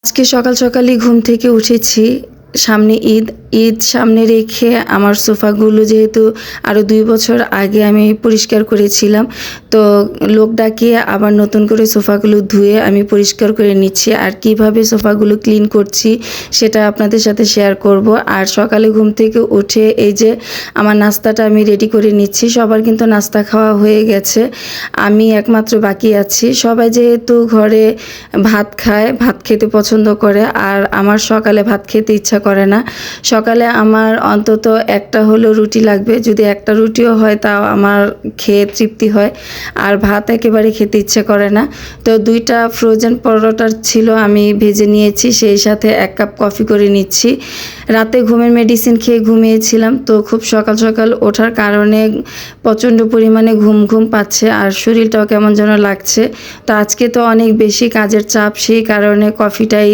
আজকে সকাল সকালই ঘুম থেকে উঠেছি। সামনে ঈদ। ঈদ সামনে রেখে আমার সোফাগুলো যেহেতু আরও ২ বছর আগে আমি পরিষ্কার করেছিলাম, তো লোক ডাকিয়ে আবার নতুন করে সোফাগুলো ধুয়ে আমি পরিষ্কার করে নিচ্ছি। আর কিভাবে সোফাগুলো ক্লিন করছি সেটা আপনাদের সাথে শেয়ার করব। আর সকালে ঘুম থেকে উঠে এই যে আমার নাস্তাটা আমি রেডি করে নিচ্ছি। সবার কিন্তু নাস্তা খাওয়া হয়ে গেছে, আমি একমাত্র বাকি আছি। সবাই যেহেতু ঘরে ভাত খায়, ভাত খেতে পছন্দ করে, আর আমার সকালে ভাত খেতে ইচ্ছা করে না। সকালে আমার অন্তত একটা হলেও রুটি লাগবে, যদি একটা রুটিও হয় তাও আমার খেয়ে তৃপ্তি হয়, আর ভাত একেবারে খেতে ইচ্ছে করে না। তো 2টা ফ্রোজেন পরোটা ছিল, আমি ভেজে নিয়েছি, সেই সাথে 1 কাপ কফি করে নিচ্ছি। রাতে ঘুমের মেডিসিন খেয়ে ঘুমিয়েছিলাম, তো খুব সকাল সকাল ওঠার কারণে প্রচণ্ড পরিমাণে ঘুম পাচ্ছে আর শরীরটাও কেমন যেন লাগছে। তো আজকে তো অনেক বেশি কাজের চাপ, সেই কারণে কফিটাই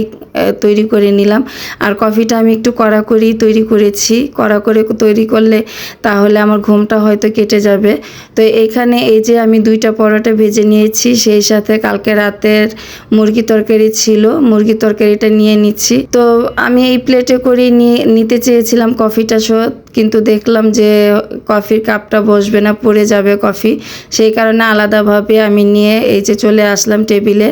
তৈরি করে নিলাম। আর কফিটা আমি একটু কড়া করেই তৈরি করেছি, কড়া করে তৈরি করলে তাহলে আমার ঘুমটা হয়তো কেটে যাবে। তো এইখানে এই যে আমি 2টা পরোটা ভেজে নিয়েছি, সেই সাথে কালকে রাতের মুরগি তরকারি ছিল, মুরগি তরকারিটা নিয়ে নিচ্ছি। তো আমি এই প্লেটে করে নিতে চেয়েছিলাম কফিটা সহ, কিন্তু দেখলাম যে কফির কাপটা বসবে না, পড়ে যাবে কফি, সেই কারণে আলাদাভাবে আমি নিয়ে এই যে চলে আসলাম টেবিলে।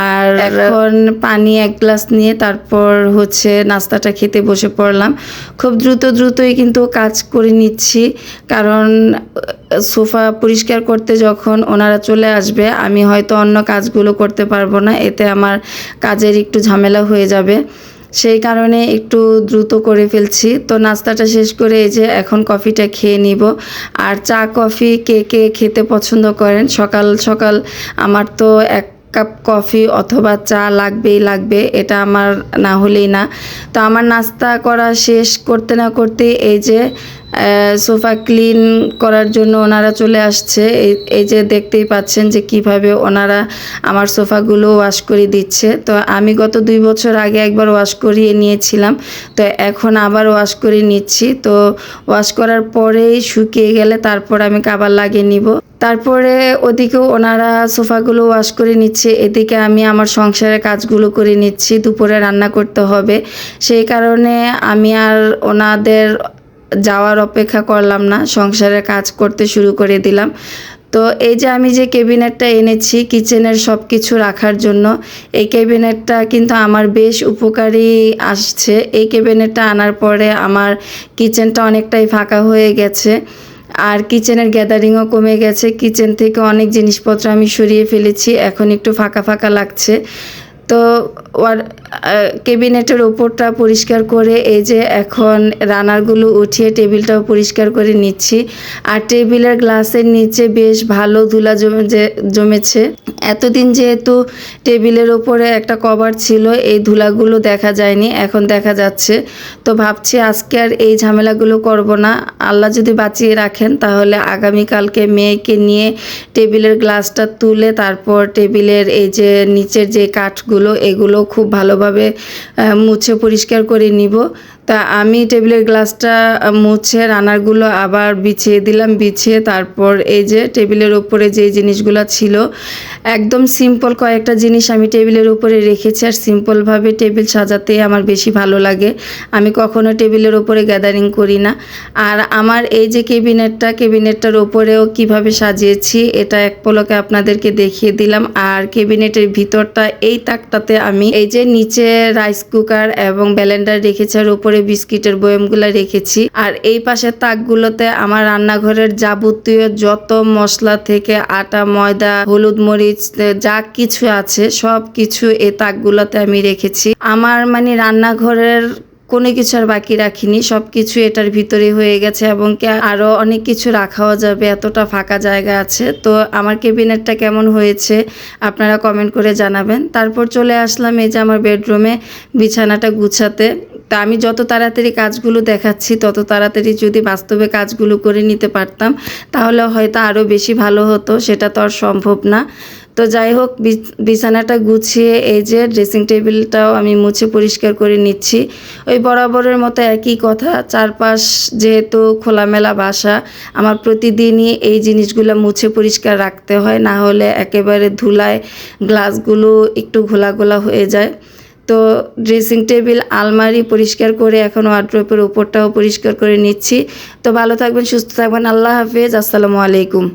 আর এখন পানি 1 গ্লাস নিয়ে তারপর নাস্তাটা খেতে বসে পড়লাম। খুব দ্রুতই কিন্তু কাজ করে নিচ্ছি, কারণ সোফা পরিষ্কার করতে যখন ওনারা চলে আসবে আমি হয়তো অন্য কাজগুলো করতে পারবো না, এতে আমার কাজের একটু ঝামেলা হয়ে যাবে, সেই কারণে একটু দ্রুত করে ফেলছি। তো নাস্তাটা শেষ করে এই যে এখন কফিটা খেয়ে নিব। আর চা কফি কে কে খেতে পছন্দ করেন সকাল সকাল? আমার তো 1 কাপ কফি অথবা চা লাগবে, এটা আমার না হলেই না। তো আমার নাস্তা করা শেষ করতে না করতে এই যে সোফা ক্লিন করার জন্য ওনারা চলে আসছে। এই যে দেখতেই পাচ্ছেন যে কিভাবে ওনারা আমার সোফাগুলো ওয়াশ করে দিচ্ছে। তো আমি গত 2 বছর আগে একবার ওয়াশ করিয়ে নিয়েছিলাম, তো এখন আবার ওয়াশ করে নিচ্ছি। তো ওয়াশ করার পরেই শুকিয়ে গেলে তারপর আমি কভার লাগিয়ে নিব। তারপরে ওদিকেও ওনারা সোফাগুলো ওয়াশ করে নিচ্ছে, এদিকে আমি আমার সংসারের কাজগুলো করে নিচ্ছি। দুপুরে রান্না করতে হবে, সেই কারণে আমি আর ওনাদের যাওয়ার অপেক্ষা করলাম না, সংসারের কাজ করতে শুরু করে দিলাম। তো এই যে আমি যে ক্যাবিনেটটা এনেছি কিচেনের সব কিছু রাখার জন্য, এই ক্যাবিনেটটা কিন্তু আমার বেশ উপকারী আসছে। এই ক্যাবিনেটটা আনার পরে আমার কিচেনটা অনেকটাই ফাঁকা হয়ে গেছে, আর কিচেনের গ্যাদারিংও কমে গেছে। কিচেন থেকে অনেক জিনিসপত্র আমি সরিয়ে ফেলেছি, এখন একটু ফাঁকা ফাঁকা লাগছে। তো ক্যাবিনেটের ওপরটা পরিষ্কার করে এই যে এখন রানারগুলো উঠিয়ে টেবিলটাও পরিষ্কার করে নিচ্ছি। আর টেবিলের গ্লাসের নিচে বেশ ভালো ধুলা জমেছে। এতদিন যেহেতু টেবিলের ওপরে একটা কভার ছিল, এই ধুলাগুলো দেখা যায়নি, এখন দেখা যাচ্ছে। তো ভাবছি আজকে আর এই ঝামেলাগুলো করব না, আল্লাহ যদি বাঁচিয়ে রাখেন তাহলে আগামীকালকে মেয়েকে নিয়ে টেবিলের গ্লাসটা তুলে তারপর টেবিলের এই যে নিচের যে কাঠগুলো এগুলো খুব ভালোভাবে মুছে পরিষ্কার করে নিব। তা আমি টেবিলের গ্লাসটা মুছে রানারগুলো আবার বিছিয়ে দিলাম, বিছিয়ে তারপর এই যে টেবিলের উপরে যে জিনিসগুলো ছিল একদম সিম্পল কয়েকটা জিনিস আমি টেবিলের উপরে রেখেছি। আর সিম্পলভাবে টেবিল সাজাতে আমার বেশি ভালো লাগে, আমি কখনো টেবিলের উপরে গ্যাদারিং করি না। আর আমার এই যে ক্যাবিনেটটার উপরেও কিভাবে সাজিয়েছি এটা এক পলকে আপনাদেরকে দেখিয়ে দিলাম। আর ক্যাবিনেটের ভিতরটা এই তাকটাতে আমি এই যে নিচে রাইস কুকার এবং ব্লেন্ডার রেখেছি, আর উপরে বিস্কিটের বয়মগুলো রেখেছি। আর এই পাশের তাকগুলোতে আমার রান্নাঘরের যাবতীয় যত মশলা থেকে আটা, ময়দা, হলুদ, মরিচ যা কিছু আছে সব কিছু এই তাকগুলোতে আমি রেখেছি। আমার মানে রান্নাঘরের কোনো কিছু আর বাকি রাখিনি, সব কিছু এটার ভিতরে হয়ে গেছে, এবং আরও অনেক কিছু রাখাও যাবে, এতটা ফাঁকা জায়গা আছে। তো আমার ক্যাবিনেটটা কেমন হয়েছে আপনারা কমেন্ট করে জানাবেন। তারপর চলে আসলাম এই যে আমার বেডরুমে বিছানাটা গুছাতে। তা আমি যত তাড়াতাড়ি কাজগুলো দেখাচ্ছি তত তাড়াতাড়ি যদি বাস্তবে কাজগুলো করে নিতে পারতাম তাহলে হয়তো আরও বেশি ভালো হতো, সেটা তো আর সম্ভব না। তো যাই হোক, বিছানাটা গুছিয়ে এই যে ড্রেসিং টেবিলটাও আমি মুছে পরিষ্কার করে নিচ্ছি। ওই বরাবরের মতো একই কথা, চারপাশ যেহেতু খোলামেলা বাসা, আমার প্রতিদিনই এই জিনিসগুলো মুছে পরিষ্কার রাখতে হয়, না হলে একেবারে ধুলায় গ্লাসগুলো একটু ঘোলা ঘোলা হয়ে যায়। তো ড্রেসিং টেবিল আলমারি পরিষ্কার করে এখন ওয়ার্ড্রোবের উপরটাও পরিষ্কার করে নিচ্ছি। তো ভালো থাকবেন, সুস্থ থাকবেন, আল্লাহ হাফেজ, আসসালামু আলাইকুম।